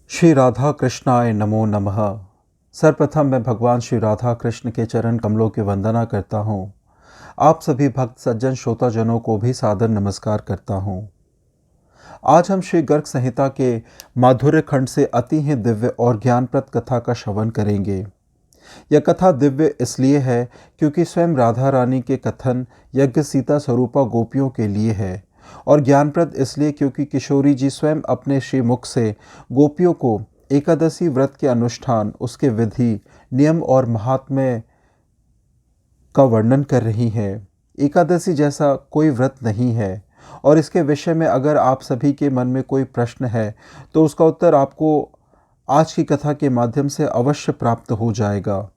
श्री राधा कृष्णाय नमो नमः। सर्वप्रथम मैं भगवान श्री राधा कृष्ण के चरण कमलों की वंदना करता हूँ। आप सभी भक्त सज्जन श्रोताजनों को भी सादर नमस्कार करता हूँ। आज हम श्री गर्ग संहिता के माधुर्य खंड से अति ही दिव्य और ज्ञानप्रद कथा का श्रवण करेंगे। यह कथा दिव्य इसलिए है क्योंकि स्वयं राधा रानी के कथन यज्ञ सीता स्वरूपा गोपियों के लिए है, और ज्ञानप्रद इसलिए क्योंकि किशोरी जी स्वयं अपने श्री मुख से गोपियों को एकादशी व्रत के अनुष्ठान, उसके विधि, नियम और महात्म्य का वर्णन कर रही हैं। एकादशी जैसा कोई व्रत नहीं है, और इसके विषय में अगर आप सभी के मन में कोई प्रश्न है तो उसका उत्तर आपको आज की कथा के माध्यम से अवश्य प्राप्त हो जाएगा।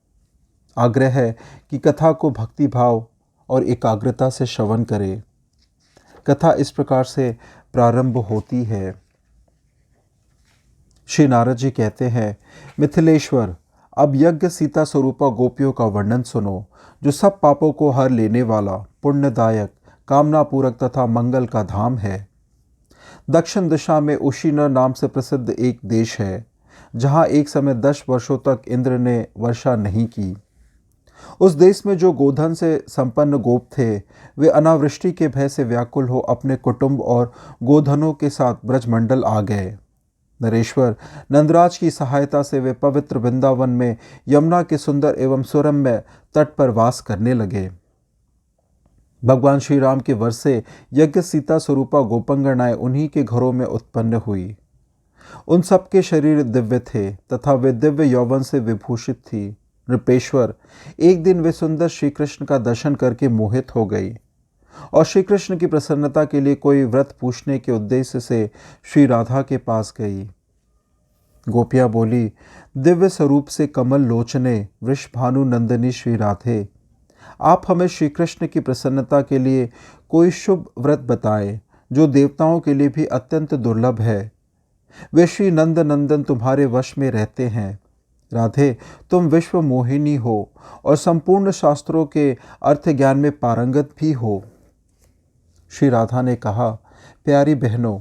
आग्रह है कि कथा को भक्ति भाव और एकाग्रता से श्रवण करें। कथा इस प्रकार से प्रारंभ होती है। श्री नारद जी कहते हैं, मिथिलेश्वर, अब यज्ञ सीता स्वरूपा गोपियों का वर्णन सुनो, जो सब पापों को हर लेने वाला, पुण्यदायक, कामना पूरक तथा मंगल का धाम है। दक्षिण दिशा में उशीनर नाम से प्रसिद्ध एक देश है, जहाँ एक समय 10 वर्षों तक इंद्र ने वर्षा नहीं की। उस देश में जो गोधन से संपन्न गोप थे, वे अनावृष्टि के भय से व्याकुल हो अपने कुटुंब और गोधनों के साथ ब्रजमंडल आ गए। नरेश्वर नंदराज की सहायता से वे पवित्र वृंदावन में यमुना के सुंदर एवं सुरम्य तट पर वास करने लगे। भगवान श्री राम के वर से यज्ञ सीता स्वरूपा गोपंगनाएं उन्हीं के घरों में उत्पन्न हुई। उन सबके शरीर दिव्य थे तथा वे दिव्य यौवन से विभूषित थी। नृपेश्वर, एक दिन वे सुंदर श्री कृष्ण का दर्शन करके मोहित हो गई और श्री कृष्ण की प्रसन्नता के लिए कोई व्रत पूछने के उद्देश्य से श्री राधा के पास गई। गोपियां बोली, दिव्य स्वरूप से कमल लोचने वृषभानु नंदिनी श्री राधे, आप हमें श्री कृष्ण की प्रसन्नता के लिए कोई शुभ व्रत बताएं जो देवताओं के लिए भी अत्यंत दुर्लभ है। वे श्री नंद नंदन तुम्हारे वश में रहते हैं। राधे, तुम विश्व मोहिनी हो और संपूर्ण शास्त्रों के अर्थ ज्ञान में पारंगत भी हो। श्री राधा ने कहा, प्यारी बहनों,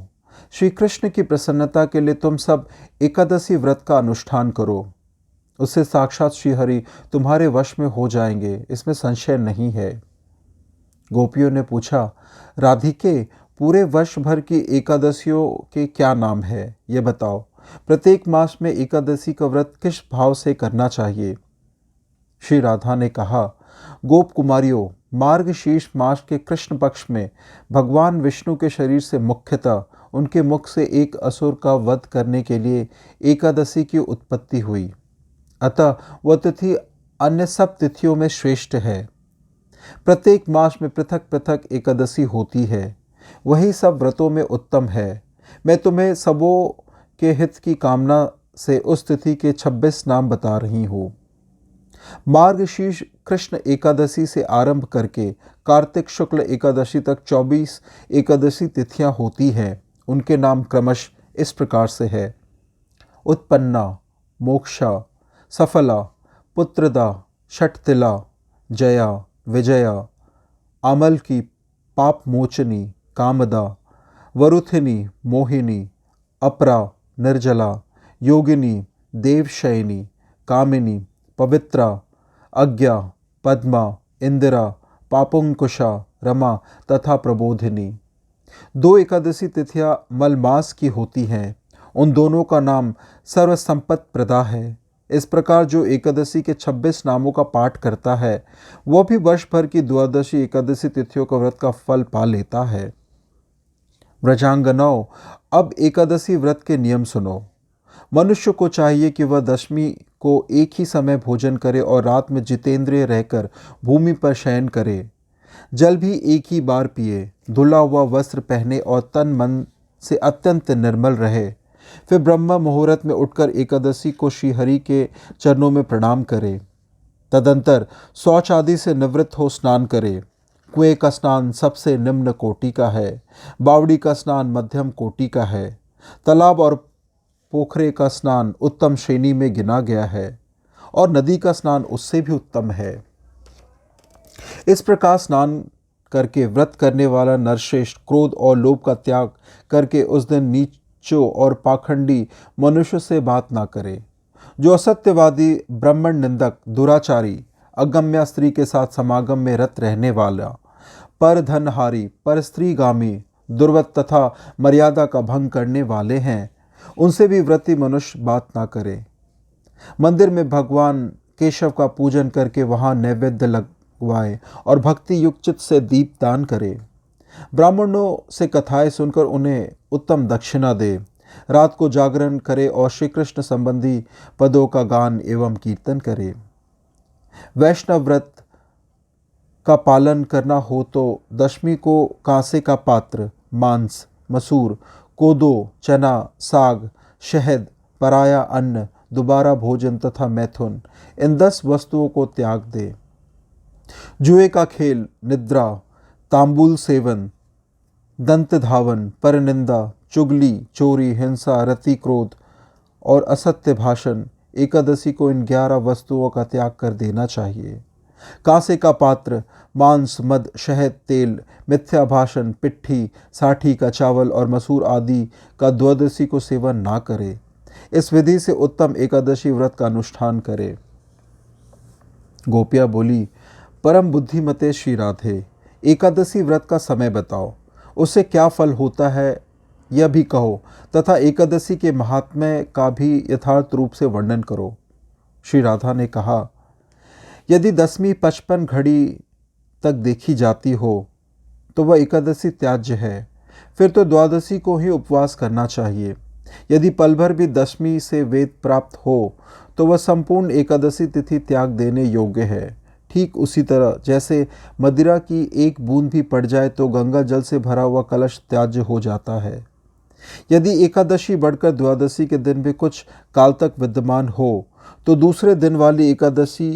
श्री कृष्ण की प्रसन्नता के लिए तुम सब एकादशी व्रत का अनुष्ठान करो। उससे साक्षात श्री हरि तुम्हारे वश में हो जाएंगे, इसमें संशय नहीं है। गोपियों ने पूछा, राधिके, पूरे वर्ष भर की एकादशियों के क्या नाम है, ये बताओ। प्रत्येक मास में एकादशी का व्रत किस भाव से करना चाहिए? श्री राधा ने कहा, गोप कुमारियों, मार्गशीर्ष मास के कृष्ण पक्ष में भगवान विष्णु के शरीर से मुख्यतः उनके मुख से एक असुर का वध करने के लिए एकादशी की उत्पत्ति हुई। अतः वह तिथि अन्य सब तिथियों में श्रेष्ठ है। प्रत्येक मास में पृथक पृथक एकादशी होती है, वही सब व्रतों में उत्तम है। मैं तुम्हें सबों के हित की कामना से उस तिथि के 26 नाम बता रही हूँ। मार्गशीर्ष कृष्ण एकादशी से आरंभ करके कार्तिक शुक्ल एकादशी तक 24 एकादशी तिथियां होती हैं। उनके नाम क्रमश इस प्रकार से है: उत्पन्ना, मोक्षा, सफला, पुत्रदा, षटतिला, जया, विजया, आमल की, पाप मोचनी, कामदा, वरुथिनी, मोहिनी, अपरा, निर्जला, योगिनी, देवशयनी, कामिनी, पवित्रा, अज्ञा, पद्मा, इंदिरा, पापुंकुशा, रमा तथा प्रबोधिनी। 2 एकादशी तिथियां मलमास की होती हैं। उन दोनों का नाम सर्वसंपत्ति प्रदा है। इस प्रकार जो एकादशी के 26 नामों का पाठ करता है, वह भी वर्ष भर की द्वादशी एकादशी तिथियों का व्रत का फल पा लेता है। व्रजांगनाओं, अब एकादशी व्रत के नियम सुनो। मनुष्य को चाहिए कि वह दशमी को एक ही समय भोजन करे और रात में जितेंद्रिय रहकर भूमि पर शयन करे। जल भी एक ही बार पिए, धुला हुआ वस्त्र पहने और तन मन से अत्यंत निर्मल रहे। फिर ब्रह्म मुहूर्त में उठकर एकादशी को श्रीहरि के चरणों में प्रणाम करे। तदंतर शौच आदि से निवृत्त हो स्नान करे। कुएं का स्नान सबसे निम्न कोटि का है, बावड़ी का स्नान मध्यम कोटि का है, तालाब और पोखरे का स्नान उत्तम श्रेणी में गिना गया है, और नदी का स्नान उससे भी उत्तम है। इस प्रकार स्नान करके व्रत करने वाला नरश्रेष्ठ क्रोध और लोभ का त्याग करके उस दिन नीच बच्चों और पाखंडी मनुष्य से बात ना करे। जो असत्यवादी, ब्राह्मण निंदक, दुराचारी, अगम्या स्त्री के साथ समागम में रत रहने वाला, पर धनहारी, पर स्त्रीगामी, दुर्वत तथा मर्यादा का भंग करने वाले हैं, उनसे भी व्रती मनुष्य बात ना करे। मंदिर में भगवान केशव का पूजन करके वहां नैवेद्य लगवाए और भक्ति युक्त चित्त से दीप दान करे। ब्राह्मणों से कथाएं सुनकर उन्हें उत्तम दक्षिणा दे। रात को जागरण करे और श्री कृष्ण संबंधी पदों का गान एवं कीर्तन करे। वैष्णव व्रत का पालन करना हो तो दशमी को कांसे का पात्र, मांस, मसूर, कोदो, चना, साग, शहद, पराया अन्न, दोबारा भोजन तथा मैथुन, इन 10 वस्तुओं को त्याग दे। जुए का खेल, निद्रा, तांबूल सेवन, दंत धावन, परनिंदा, चुगली, चोरी, हिंसा, रति, क्रोध और असत्य भाषण, एकादशी को इन 11 वस्तुओं का त्याग कर देना चाहिए। कांसे का पात्र, मांस, मद, शहद, तेल, मिथ्या भाषण, पिट्ठी, साठी का चावल और मसूर आदि का द्वादशी को सेवन ना करे। इस विधि से उत्तम एकादशी व्रत का अनुष्ठान करे। गोपियां बोली, परम बुद्धिमते श्री राधे, एकादशी व्रत का समय बताओ, उससे क्या फल होता है यह भी कहो, तथा एकादशी के महात्म्य का भी यथार्थ रूप से वर्णन करो। श्री राधा ने कहा, यदि 10वीं 55 घड़ी तक देखी जाती हो तो वह एकादशी त्याज्य है, फिर तो द्वादशी को ही उपवास करना चाहिए। यदि पल भर भी 10वीं से वेद प्राप्त हो तो वह संपूर्ण एकादशी तिथि त्याग देने योग्य है। ठीक उसी तरह जैसे मदिरा की एक बूंद भी पड़ जाए तो गंगा जल से भरा हुआ कलश त्याज्य हो जाता है। यदि एकादशी बढ़कर द्वादशी के दिन भी कुछ काल तक विद्यमान हो तो दूसरे दिन वाली एकादशी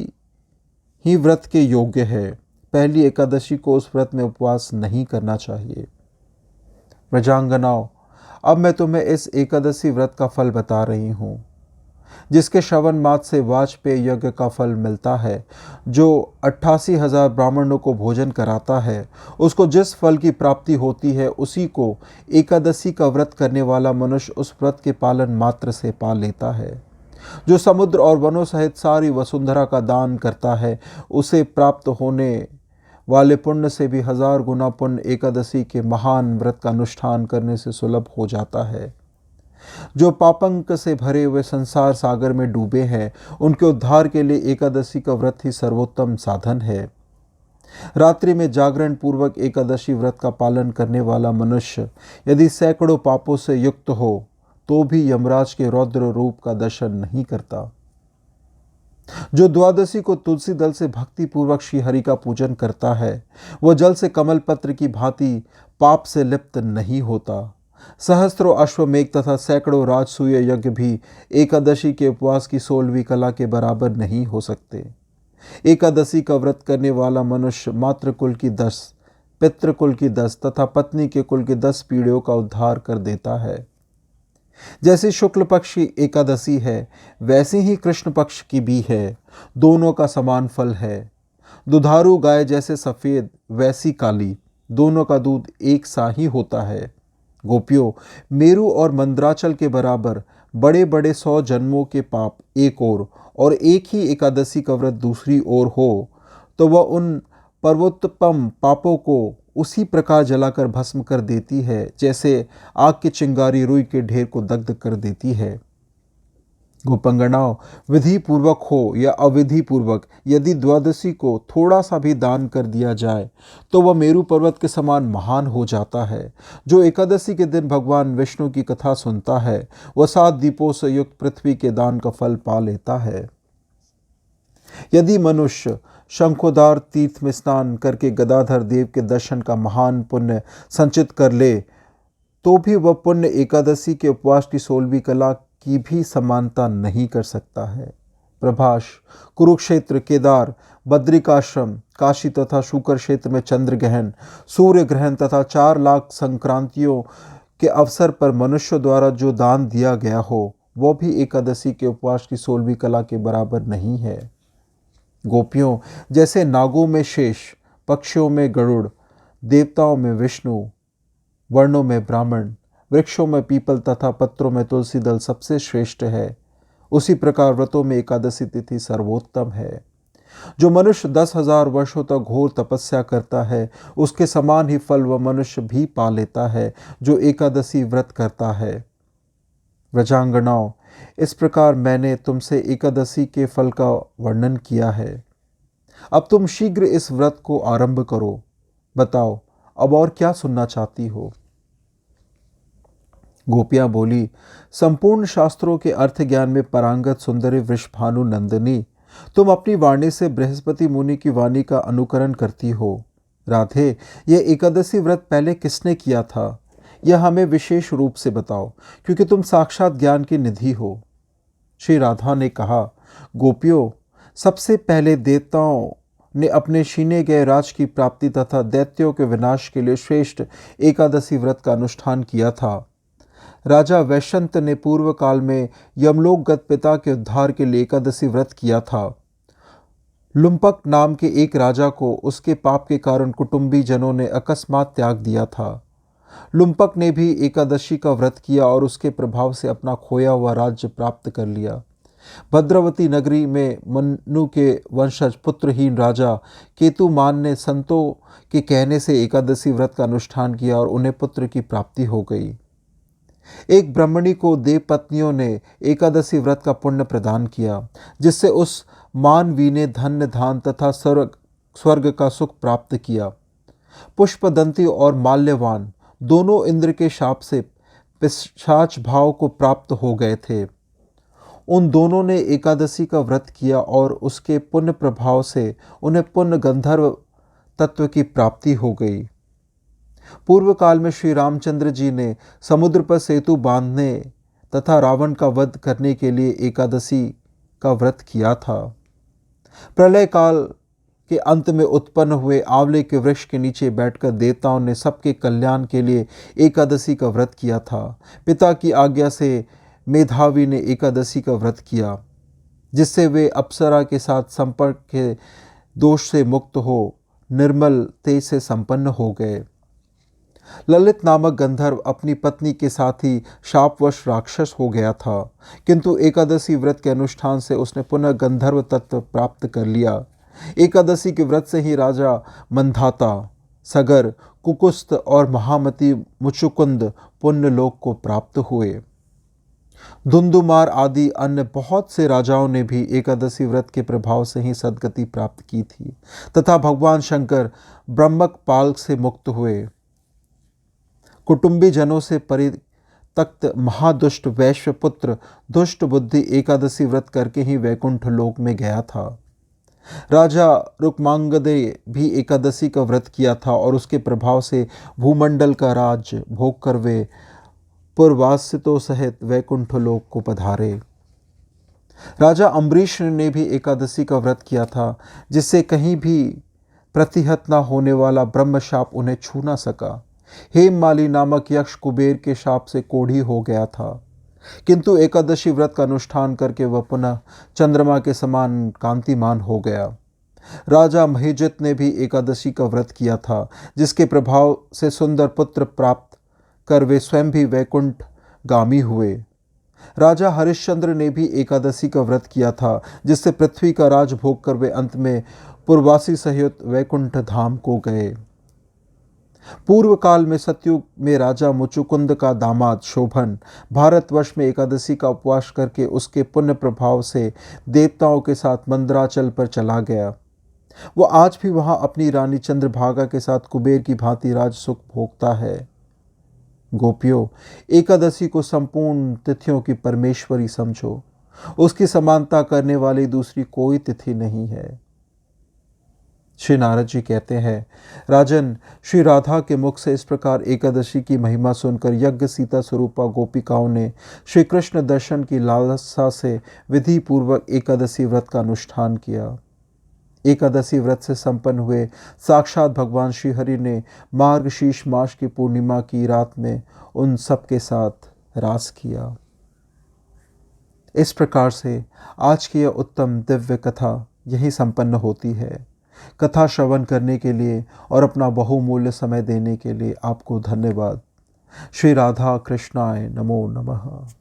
ही व्रत के योग्य है। पहली एकादशी को उस व्रत में उपवास नहीं करना चाहिए। प्रजांगनाओं, अब मैं तुम्हें इस एकादशी व्रत का फल बता रही हूँ, जिसके श्रवण मात्र से वाजपेय यज्ञ का फल मिलता है। जो 88,000 ब्राह्मणों को भोजन कराता है, उसको जिस फल की प्राप्ति होती है, उसी को एकादशी का व्रत करने वाला मनुष्य उस व्रत के पालन मात्र से पा लेता है। जो समुद्र और वनों सहित सारी वसुंधरा का दान करता है, उसे प्राप्त होने वाले पुण्य से भी 1000 गुना पुण्य एकादशी के महान व्रत का अनुष्ठान करने से सुलभ हो जाता है। जो पापंक से भरे हुए संसार सागर में डूबे हैं, उनके उद्धार के लिए एकादशी का व्रत ही सर्वोत्तम साधन है। रात्रि में जागरण पूर्वक एकादशी व्रत का पालन करने वाला मनुष्य यदि सैकड़ों पापों से युक्त हो तो भी यमराज के रौद्र रूप का दर्शन नहीं करता। जो द्वादशी को तुलसी दल से भक्ति पूर्वक श्री हरि का पूजन करता है, वह जल से कमल पत्र की भांति पाप से लिप्त नहीं होता। सहस्त्रों अश्वमेघ तथा सैकड़ों राजसूय यज्ञ भी एकादशी के उपवास की 16वीं कला के बराबर नहीं हो सकते। एकादशी का व्रत करने वाला मनुष्य मातृकुल की 10, पितृकुल की 10 तथा पत्नी के कुल की 10 पीढ़ियों का उद्धार कर देता है। जैसी शुक्ल पक्ष की एकादशी है, वैसी ही कृष्ण पक्ष की भी है। दोनों का समान फल है। दुधारू गाय जैसे सफ़ेद वैसी काली, दोनों का दूध एक सा ही होता है। गोपियों, मेरु और मंदराचल के बराबर बड़े बड़े 100 जन्मों के पाप एक ओर और एक ही एकादशी का व्रत दूसरी ओर हो तो वह उन पर्वोत्तम पापों को उसी प्रकार जलाकर भस्म कर देती है जैसे आग की चिंगारी रुई के ढेर को दग्ध कर देती है। गोपंगनाओं, विधि पूर्वक हो या अविधि पूर्वक यदि द्वादशी को थोड़ा सा भी दान कर दिया जाए तो वह मेरु पर्वत के समान महान हो जाता है। जो एकादशी के दिन भगवान विष्णु की कथा सुनता है, वह 7 दीपों से युक्त पृथ्वी के दान का फल पा लेता है। यदि मनुष्य शंखोदार तीर्थ में स्नान करके गदाधर देव के दर्शन का महान पुण्य संचित कर ले तो भी वह पुण्य एकादशी के उपवास की 16वीं कला की भी समानता नहीं कर सकता है। प्रभास, कुरुक्षेत्र, केदार, बद्रिकाश्रम, काशी तथा शुकर क्षेत्र में चंद्र ग्रहण, सूर्य ग्रहण तथा 4 लाख संक्रांतियों के अवसर पर मनुष्य द्वारा जो दान दिया गया हो, वह भी एकादशी के उपवास की 16वीं कला के बराबर नहीं है। गोपियों, जैसे नागों में शेष, पक्षियों में गरुड़, देवताओं में विष्णु, वर्णों में ब्राह्मण, वृक्षों में पीपल तथा पत्रों में तुलसी दल सबसे श्रेष्ठ है, उसी प्रकार व्रतों में एकादशी तिथि सर्वोत्तम है। जो मनुष्य 10,000 वर्षों तक घोर तपस्या करता है, उसके समान ही फल वह मनुष्य भी पा लेता है जो एकादशी व्रत करता है। व्रजांगनाओं, इस प्रकार मैंने तुमसे एकादशी के फल का वर्णन किया है। अब तुम शीघ्र इस व्रत को आरंभ करो। बताओ, अब और क्या सुनना चाहती हो? गोपियां बोली, संपूर्ण शास्त्रों के अर्थ ज्ञान में पारंगत सुंदरी वृषभानु नंदिनी, तुम अपनी वाणी से बृहस्पति मुनि की वाणी का अनुकरण करती हो। राधे, यह एकादशी व्रत पहले किसने किया था, यह हमें विशेष रूप से बताओ, क्योंकि तुम साक्षात ज्ञान की निधि हो। श्री राधा ने कहा, गोपियों, सबसे पहले देवताओं ने अपने छीने गए राज की प्राप्ति तथा दैत्यों के विनाश के लिए श्रेष्ठ एकादशी व्रत का अनुष्ठान किया था। राजा वैशंत ने पूर्व काल में यमलोकगत पिता के उद्धार के लिए एकादशी व्रत किया था। लुम्पक नाम के एक राजा को उसके पाप के कारण कुटुंबी जनों ने अकस्मात त्याग दिया था। लुम्पक ने भी एकादशी का व्रत किया और उसके प्रभाव से अपना खोया हुआ राज्य प्राप्त कर लिया। भद्रवती नगरी में मनु के वंशज पुत्रहीन राजा केतुमान ने संतों के कहने से एकादशी व्रत का अनुष्ठान किया और उन्हें पुत्र की प्राप्ति हो गई। एक ब्राह्मणी को देव पत्नियों ने एकादशी व्रत का पुण्य प्रदान किया, जिससे उस मानवी ने धन्य धान तथा स्वर्ग का सुख प्राप्त किया। पुष्पदंती और माल्यवान दोनों इंद्र के शाप से पिशाच भाव को प्राप्त हो गए थे। उन दोनों ने एकादशी का व्रत किया और उसके पुण्य प्रभाव से उन्हें पुण्य गंधर्व तत्व की प्राप्ति हो गई। पूर्व काल में श्री रामचंद्र जी ने समुद्र पर सेतु बांधने तथा रावण का वध करने के लिए एकादशी का व्रत किया था। प्रलय काल के अंत में उत्पन्न हुए आंवले के वृक्ष के नीचे बैठकर देवताओं ने सबके कल्याण के लिए एकादशी का व्रत किया था। पिता की आज्ञा से मेधावी ने एकादशी का व्रत किया, जिससे वे अप्सरा के साथ संपर्क के दोष से मुक्त हो निर्मल तेज से संपन्न हो गए। ललित नामक गंधर्व अपनी पत्नी के साथ ही शापवश राक्षस हो गया था, किंतु एकादशी व्रत के अनुष्ठान से उसने पुनः गंधर्व तत्व प्राप्त कर लिया। एकादशी के व्रत से ही राजा मंधाता, सगर, कुकुस्त और महामती मुचुकुंद पुण्यलोक को प्राप्त हुए। धुंधुमार आदि अन्य बहुत से राजाओं ने भी एकादशी व्रत के प्रभाव से ही सद्गति प्राप्त की थी तथा भगवान शंकर ब्रह्मक पाल से मुक्त हुए। कुटुंबी जनों से परित्यक्त महादुष्ट वैश्य पुत्र दुष्ट बुद्धि एकादशी व्रत करके ही वैकुंठ लोक में गया था। राजा रुक्मांगदे भी एकादशी का व्रत किया था और उसके प्रभाव से भूमंडल का राज भोग कर वे पूर्वासितों सहित वैकुंठ लोक को पधारे। राजा अम्बरीश ने भी एकादशी का व्रत किया था, जिससे कहीं भी प्रतिहत न होने वाला ब्रह्मशाप उन्हें छू न सका। हेममाली नामक यक्ष कुबेर के शाप से कोढ़ी हो गया था, किंतु एकादशी व्रत का अनुष्ठान करके वह पुनः चंद्रमा के समान कांतिमान हो गया। राजा महीजित ने भी एकादशी का व्रत किया था, जिसके प्रभाव से सुंदर पुत्र प्राप्त कर वे स्वयं भी वैकुंठ गामी हुए। राजा हरिश्चंद्र ने भी एकादशी का व्रत किया था, जिससे पृथ्वी का राज भोग कर वे अंत में पूर्वासी सहित वैकुंठ धाम को गए। पूर्व काल में सतयुग में राजा मुचुकुंद का दामाद शोभन भारतवर्ष में एकादशी का उपवास करके उसके पुण्य प्रभाव से देवताओं के साथ मंदराचल पर चला गया। वो आज भी वहां अपनी रानी चंद्रभागा के साथ कुबेर की भांति राज सुख भोगता है। गोपियों, एकादशी को संपूर्ण तिथियों की परमेश्वरी समझो। उसकी समानता करने वाली दूसरी कोई तिथि नहीं है। श्री नारद जी कहते हैं, राजन, श्री राधा के मुख से इस प्रकार एकादशी की महिमा सुनकर यज्ञ सीता स्वरूपा गोपिकाओं ने श्री कृष्ण दर्शन की लालसा से विधि पूर्वक एकादशी व्रत का अनुष्ठान किया। एकादशी व्रत से संपन्न हुए साक्षात भगवान श्री हरि ने मार्गशीर्ष मास की पूर्णिमा की रात में उन सबके साथ रास किया। इस प्रकार से आज की यह उत्तम दिव्य कथा यही संपन्न होती है। कथा श्रवण करने के लिए और अपना बहुमूल्य समय देने के लिए आपको धन्यवाद। श्री राधा कृष्णाय नमो नमः।